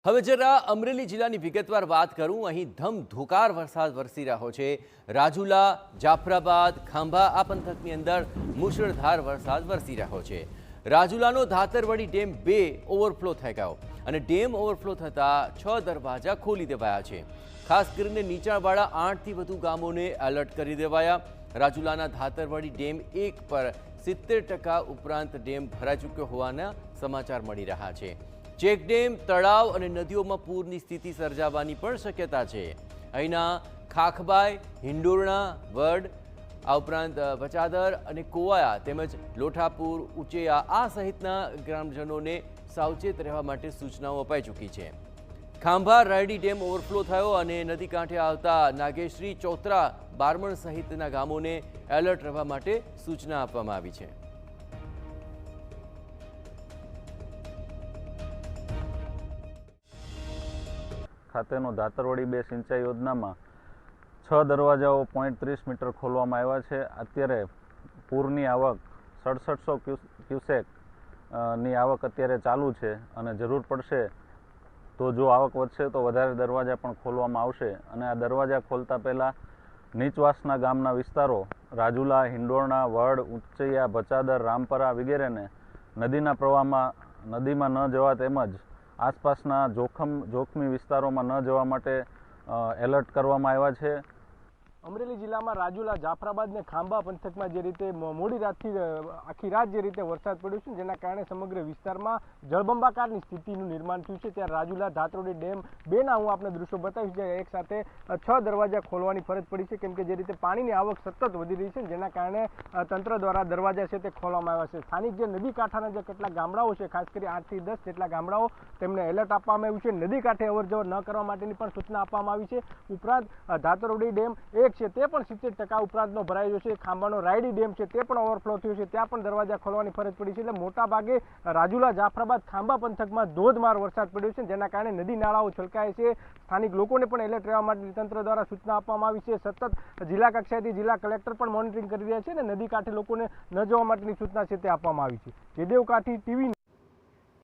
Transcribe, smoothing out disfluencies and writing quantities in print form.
હવે જરા અમરેલી જિલ્લાની વિગતવાર વાત કરું। અહીં ધમધોકાર વરસાદ વરસી રહ્યો છે। રાજુલા, જાફરાબાદ, ખાંભા આ પંથકની અંદર મુશળધાર વરસાદ વરસી રહ્યો છે। રાજુલાનો ધાતરવડી ડેમ 2 ઓવરફ્લો થઈ ગયો અને ડેમ ઓવરફ્લો થતાં 6 દરવાજા ખોલી દેવાયા છે। ખાસ કરીને નીચાણવાળા 8થી વધુ ગામોને એલર્ટ કરી દેવાયા। રાજુલાના ધાતરવડી ડેમ 1 પર 70% ઉપરાંત ડેમ ભરાઈ ચૂક્યો હોવાના સમાચાર મળી રહ્યા છે। ચેકડેમ, તળાવ અને નદીઓમાં પૂરની સ્થિતિ સર્જાવાની પણ શક્યતા છે। અહીંના ખાખબાઈ, હિંડોરણા, વડ આ ઉપરાંત બચાદર અને કોવાયા તેમજ લોઠાપુર, ઉચેયા આ સહિતના ગ્રામજનોને સાવચેત રહેવા માટે સૂચનાઓ અપાઈ ચૂકી છે। ખાંભા રાયડી ડેમ ઓવરફ્લો થયો અને નદી કાંઠે આવતા નાગેશ્રી, ચોતરા, બારમણ સહિતના ગામોને એલર્ટ રહેવા માટે સૂચના આપવામાં આવી છે। ખાતેનો ધાતરવડી 2 સિંચાઈ યોજનામાં 6 દરવાજાઓ 0.30 મીટર ખોલવામાં આવ્યા છે। અત્યારે પૂરની આવક 6700 ક્યુસેક ની આવક અત્યારે ચાલુ છે અને જરૂર પડશે તો જો આવક વધશે તો વધારે દરવાજા પણ ખોલવામાં આવશે। અને આ દરવાજા ખોલતા પહેલાં નીચવાસના ગામના વિસ્તારો રાજુલા, હિંડોરણા, વડ, ઉચૈયા, બચાદર, રામપરા વગેરેને નદીના પ્રવાહમાં નદીમાં ન જવા તેમજ આસપાસના જોખમી વિસ્તારોમાં ન જવા માટે એલર્ટ કરવામાં આવ્યા છે। અમરેલી જિલ્લામાં રાજુલા, જાફરાબાદ ને ખાંભા પંથકમાં જે રીતે મોડી રાતથી આખી રાત જે રીતે વરસાદ પડ્યો છે જેના કારણે સમગ્ર વિસ્તારમાં જળબંબાકારની સ્થિતિનું નિર્માણ થયું છે। ત્યારે રાજુલા ધાતરવડી ડેમ 2ના હું આપને દૃશ્યો બતાવીશ જે એક સાથે 6 દરવાજા ખોલવાની ફરજ પડી છે કેમ કે જે રીતે પાણીની આવક સતત વધી રહી છે જેના કારણે તંત્ર દ્વારા દરવાજા છે તે ખોલવામાં આવ્યા છે। સ્થાનિક જે નદી કાંઠાના જે કેટલાક ગામડાઓ છે ખાસ કરી 8 થી 10 જેટલા ગામડાઓ તેમને એલર્ટ આપવામાં આવ્યું છે। નદી કાંઠે અવરજવર ન કરવા માટેની પણ સૂચના આપવામાં આવી છે। ઉપરાંત ધાતરવડી ડેમ છે તે પણ 70% ઉપરાંતનો ભરાઈ ગયો છે। ખાંભાનો રાયડી ડેમ છે તે પણ ઓવરફ્લો થયો છે, ત્યાં પણ દરવાજા ખોલવાની ફરજ પડી છે। એટલે મોટા ભાગે રાજુલા, જાફરાબાદ, ખાંભા પંથકમાં ધોધમાર વરસાદ પડ્યો છે જેના કારણે નદી નાળાઓ છલકાય છે। સ્થાનિક લોકોને પણ એલર્ટ રહેવા માટે તંત્ર દ્વારા સૂચના આપવામાં આવી છે। સતત જિલ્લા કક્ષાએથી જિલ્લા કલેક્ટર પણ મોનિટરિંગ કરી રહ્યા છે અને નદી કાંઠે લોકોને ન જવા માટેની સૂચના છે તે આપવામાં આવી છે। જયદેવ કાઠી, ટીવી